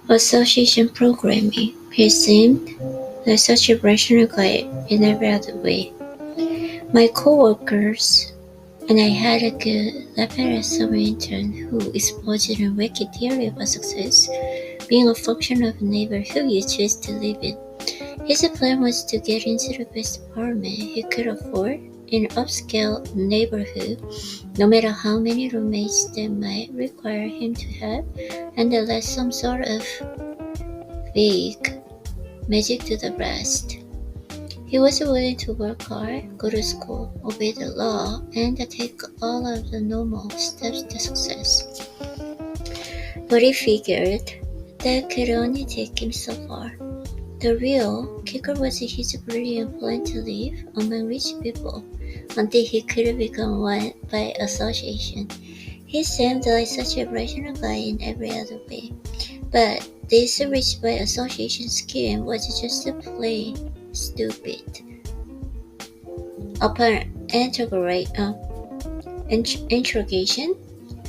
Association programming seemed like such a rational guy in every other way. My coworkers and I had a good laugh at a summer intern who exposed a wicked theory about success being a function of the neighborhood you choose to live in. His plan was to get into the best apartment he could afford in an upscale neighborhood, no matter how many roommates that might require him to have, and then let some sort of vague magic do the rest. He was willing to work hard, go to school, obey the law, and take all of the normal steps to success. But he figured that could only take him so far. The real kicker was his brilliant plan to live among rich people until he could become one by association. He seemed like such a rational guy in every other way, but this rich by association scheme was just plain stupid. Upon interrogation,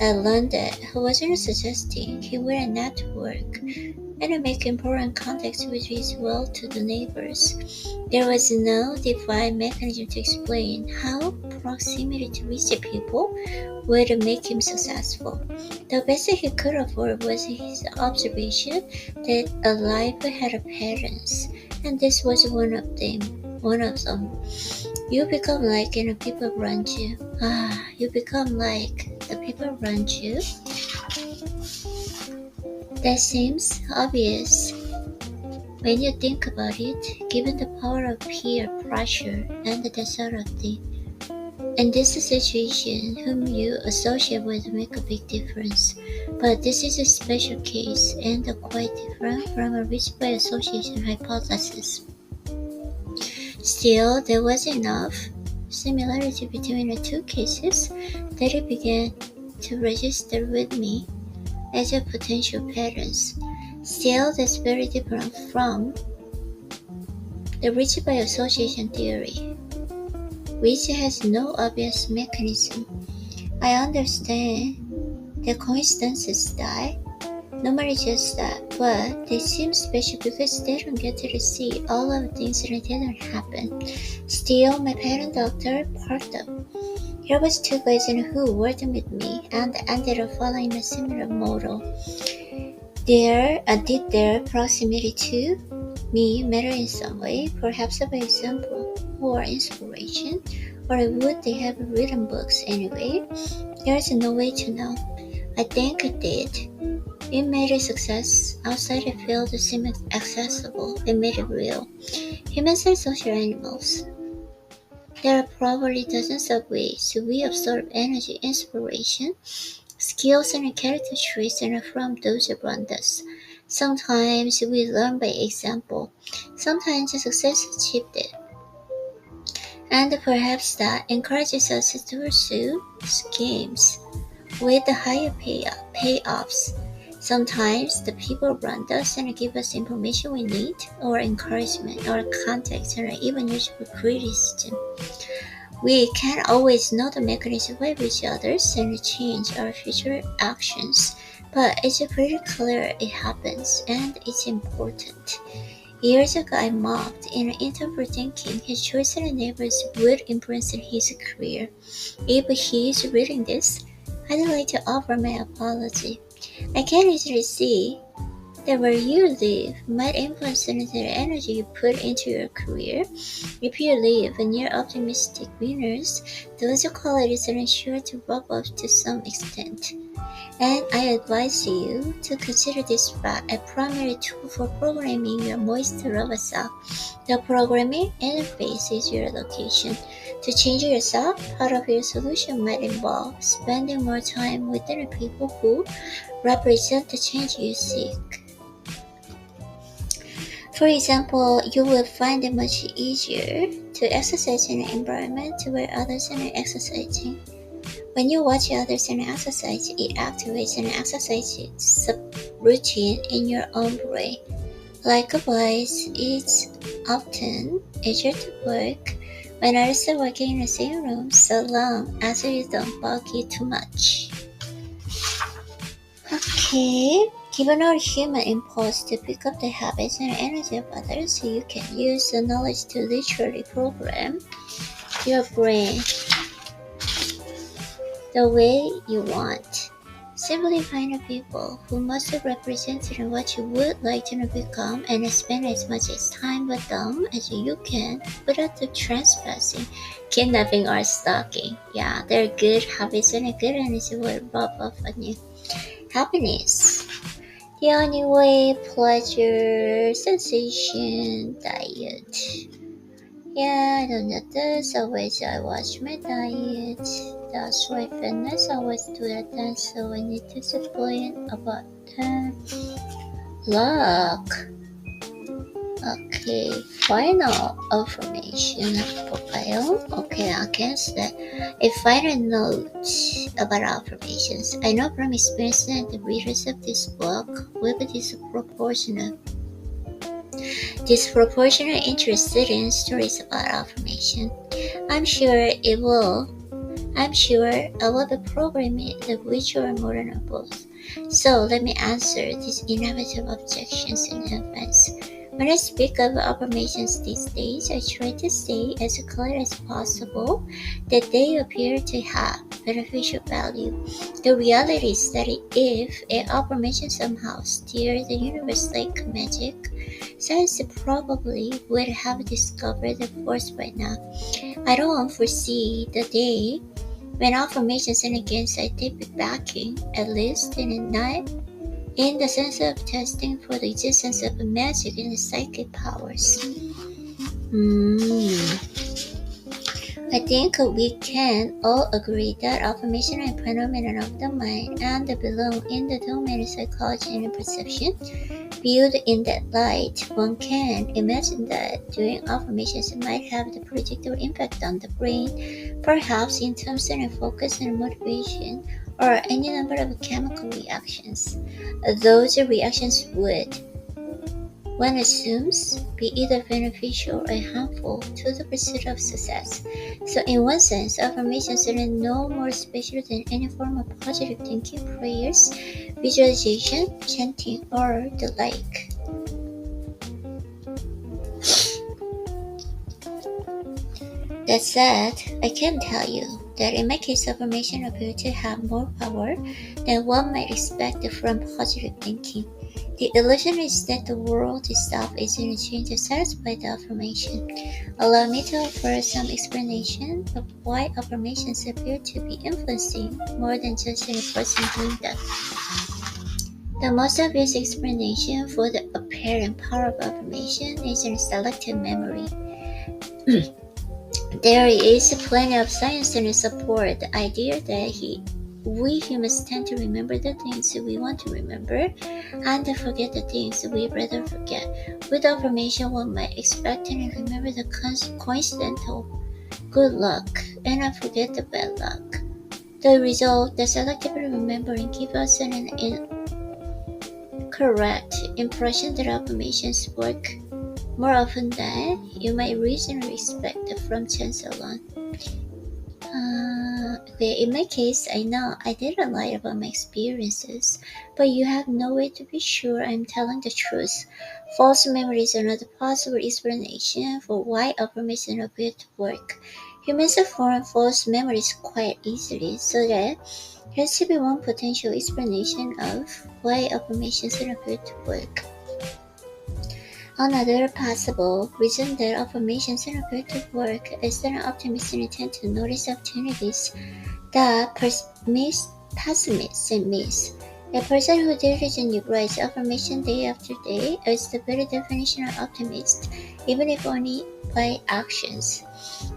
I learned that he wasn't suggesting he were not to work and make important contacts with his well-to-do neighbors. There was no defined mechanism to explain how proximity to rich people would make him successful. The best he could afford was his observation that a life had patterns, and this was one of them. You become like people around you. You become like the people around you. That seems obvious when you think about it, given the power of peer pressure and that sort of thing. In this situation, whom you associate with make a big difference. But this is a special case and quite different from a rich by association hypothesis. Still, there was enough similarity between the two cases that it began to register with me as a potential patterns. Still, that's very different from the rich by association theory, which has no obvious mechanism. I understand the coincidences die, normally just that, but they seem special because they don't get to see all of the things that didn't happen. Still, my parent doctor parked up. There was two guys who worked with me and ended up following a similar model. Did their proximity to me matter in some way, perhaps by example or inspiration, or would they have written books anyway? There is no way to know. I think it did. It made a success outside the field seem accessible. It made it real. Humans are social animals. There are probably dozens of ways we absorb energy, inspiration, skills, and character traits from those around us. Sometimes we learn by example. Sometimes success achieved it. And perhaps that encourages us to pursue schemes with higher payoffs. Sometimes the people around us give us information we need, or encouragement, or context, or even useful criticism. We can't always know the mechanism by which others change our future actions, but it's pretty clear it happens, and it's important. Years ago, I mocked in interval thinking his choice of neighbors would influence his career. If he's reading this, I'd like to offer my apology. I can easily see that where you live might influence the energy you put into your career. If you live near optimistic winners, those qualities are sure to rub off to some extent. And I advise you to consider this fact a primary tool for programming your moist robot self. The programming interface is your location. To change yourself, part of your solution might involve spending more time with the people who represent the change you seek. For example, you will find it much easier to exercise in an environment where others are exercising. When you watch others exercise, it activates an exercise routine in your own brain. Likewise, it's often easier to work when others are working in the same room, so long as you don't bug you too much. Okay, given our human impulse to pick up the habits and energy of others, you can use the knowledge to literally program your brain the way you want. Simply find the people who must have represented what you would like to become and spend as much time with them as you can without the trespassing, kidnapping, or stalking. Yeah, they're good habits and a good energy will rub off on you. Happiness. The only way, pleasure, sensation, diet. Yeah, I don't know this. Always I watch my diet. That's why fitness always do that. So I need to explain about that. Luck. Okay, final affirmation of profile. Okay, against that. A final note about affirmations. I know from experience that the readers of this book will be disproportionately interested in stories about affirmation. I'm sure I will be programming the visual more than both. So let me answer these inevitable objections in advance. When I speak of affirmations these days, I try to stay as clear as possible that they appear to have beneficial value. The reality is that if an affirmation somehow steers the universe like magic, science probably would have discovered the force by now. I don't foresee the day when affirmations and again scientific backing, at least not in the sense of testing for the existence of magic and psychic powers. I think we can all agree that affirmation are phenomenon of the mind and belong in the domain of psychology and perception. Viewed in that light, one can imagine that doing affirmations might have the predictable impact on the brain, perhaps in terms of focus and motivation, or any number of chemical reactions. Those reactions would, one assumes, be either beneficial or harmful to the pursuit of success. So in one sense, affirmations are no more special than any form of positive thinking, prayers, visualization, chanting, or the like. That said, I can tell you that in my case, affirmation appear to have more power than one might expect from positive thinking. The illusion is that the world itself is in a change to satisfy the affirmation. Allow me to offer some explanation of why affirmations appear to be influencing more than just a person doing them. The most obvious explanation for the apparent power of affirmation is in selective memory. There is plenty of science to support the idea that we humans tend to remember the things we want to remember and to forget the things we'd rather forget. With affirmation, one might expect to remember the coincidental good luck and not forget the bad luck. The result, the selective remembering gives us an incorrect impression that affirmations work more often than you might reasonably expect from chance alone. In my case, I know I didn't lie about my experiences, but you have no way to be sure I'm telling the truth. False memories are not a possible explanation for why affirmation appear to work. Humans form false memories quite easily, so that has to be one potential explanation of why affirmations appear to work. Another possible reason that affirmations appear to work is that optimists tend to notice opportunities that pessimists miss. A person who diligently writes affirmation day after day is the very definition of optimist, even if only by actions.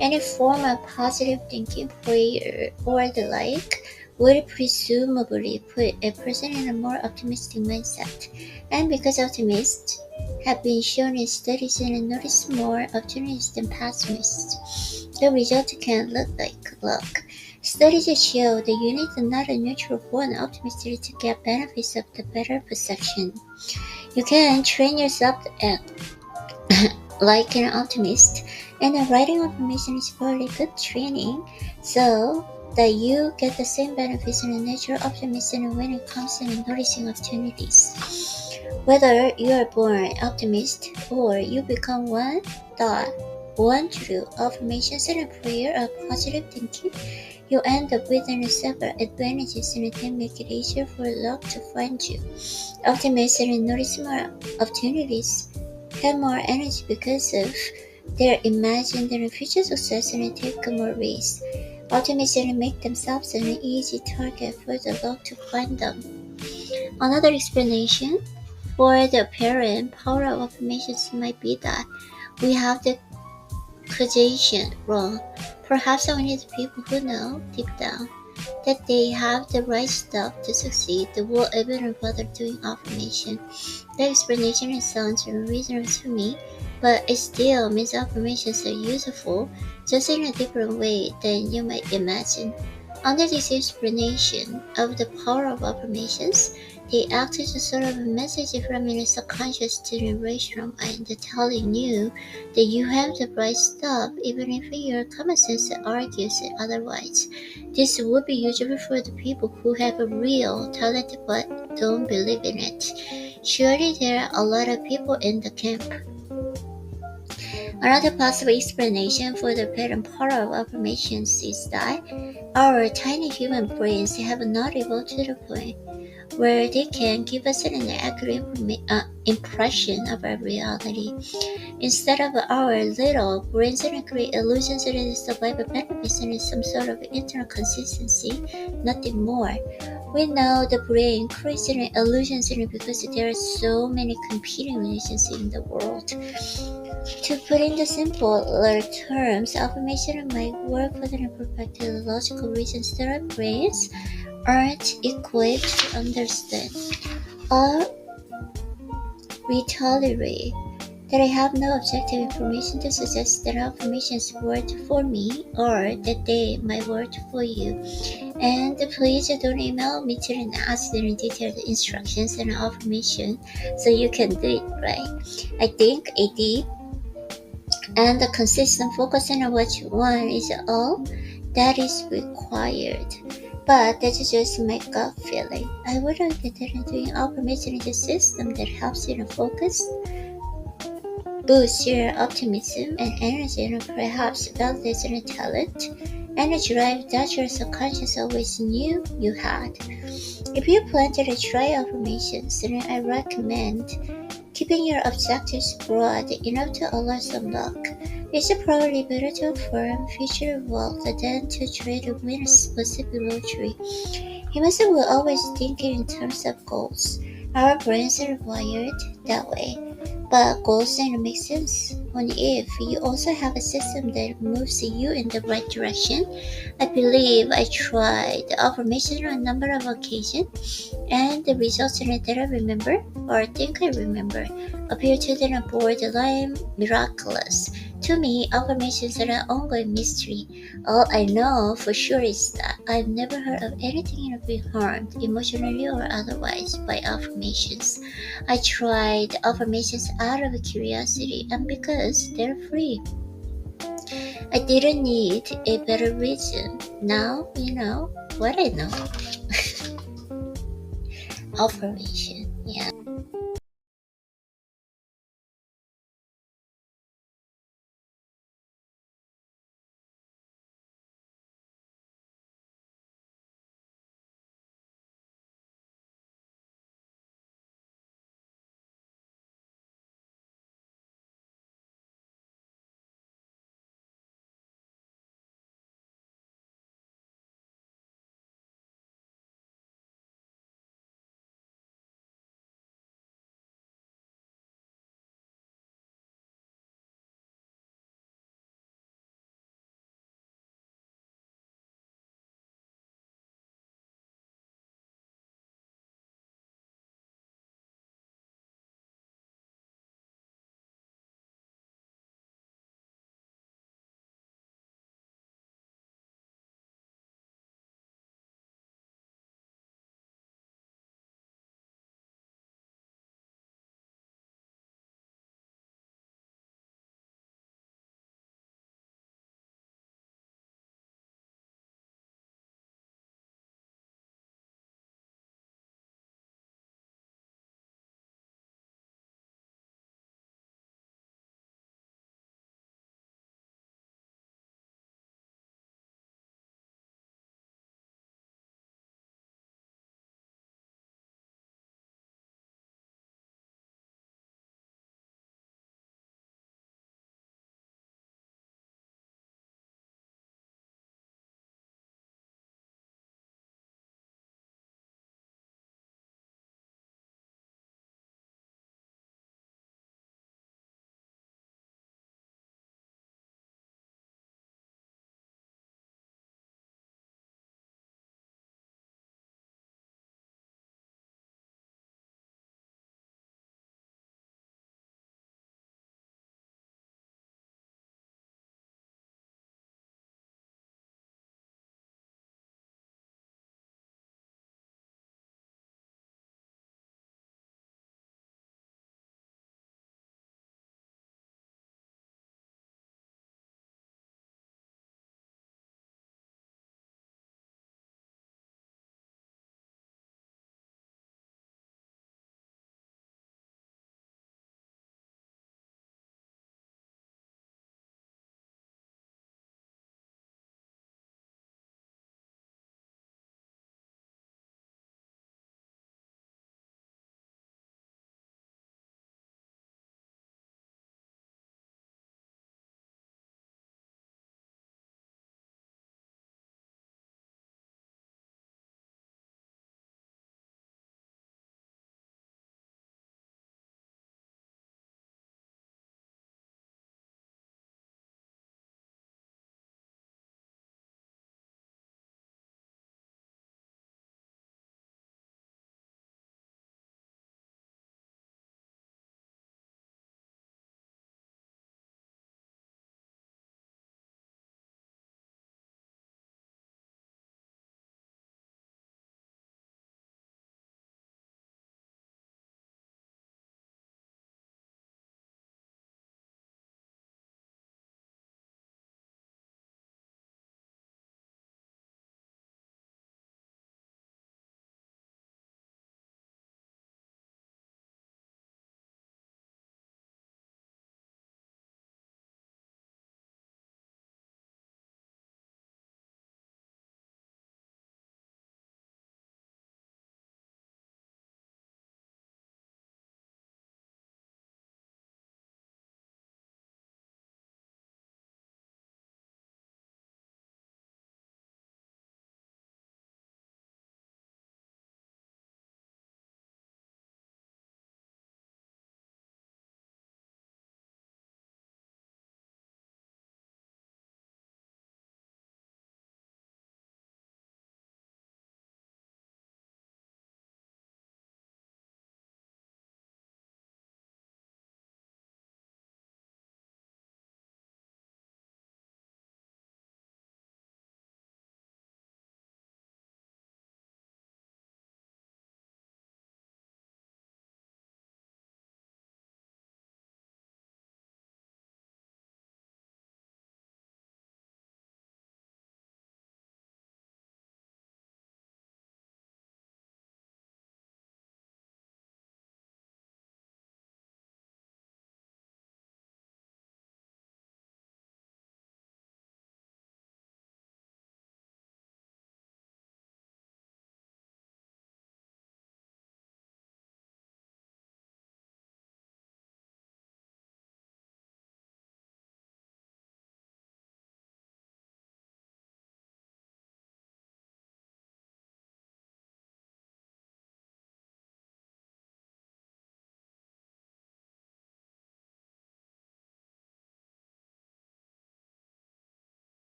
Any form of positive thinking, prayer, or the like would presumably put a person in a more optimistic mindset. And because optimists have been shown in studies and notice more opportunities than pessimists, the result can look like luck. Studies show that you need not a neutral one optimist to get benefits of the better perception. You can train yourself to act like an optimist, and writing affirmation is probably good training. So that you get the same benefits and natural optimism when it comes to noticing opportunities. Whether you are born optimist or you become one that one through affirmations and a prayer of positive thinking, you end up with several advantages and it can make it easier for luck to find you. Optimism and notice more opportunities have more energy because of their imagined and future success and take more risks. Optimists make themselves an easy target for the luck to find them. Another explanation for the apparent power of affirmations might be that we have the causation wrong. Perhaps only the people who know deep down that they have the right stuff to succeed will even bother doing affirmation. The explanation sounds reasonable to me, but it still means affirmations are useful, just in a different way than you might imagine. Under this explanation of the power of affirmations, they act as a sort of a message from your subconscious to the rational mind, telling you that you have the right stuff, even if your common sense argues otherwise. This would be useful for the people who have a real talent but don't believe in it. Surely there are a lot of people in the camp. Another possible explanation for the apparent power of affirmations is that our tiny human brains have not evolved to the point where they can give us an accurate impression of our reality. Instead of our little brains create illusions and survival benefits and some sort of internal consistency, nothing more. We know the brain creates illusions because there are so many competing illusions in the world. To put in the simpler terms, affirmation might work for the perfectly logical reasons that our brains aren't equipped to understand. Or retaliate that I have no objective information to suggest that affirmations work for me or that they might work for you. And please don't email me to ask the detailed instructions and affirmation so you can do it right. I think a deep and a consistent focus on what you want is all that is required. But that's just my gut feeling. I would consider doing affirmation in a system that helps you to focus, boosts your optimism and energy, and perhaps validates your talent and a drive that your subconscious always knew you had. If you plan to try affirmations, then I recommend keeping your objectives broad enough to allow some luck. It's probably better to affirm future wealth than to try to win a specific lottery. Humans will always think in terms of goals. Our brains are wired that way. But goals don't make sense only if you also have a system that moves you in the right direction. I believe I tried affirmation on a number of occasions, and the results that I remember, or think I remember, appear to be borderline miraculous. To me, affirmations are an ongoing mystery. All I know for sure is that I've never heard of anything being harmed, emotionally or otherwise, by affirmations. I tried affirmations out of curiosity and because they're free. I didn't need a better reason. Now you know what I know. Affirmation, yeah.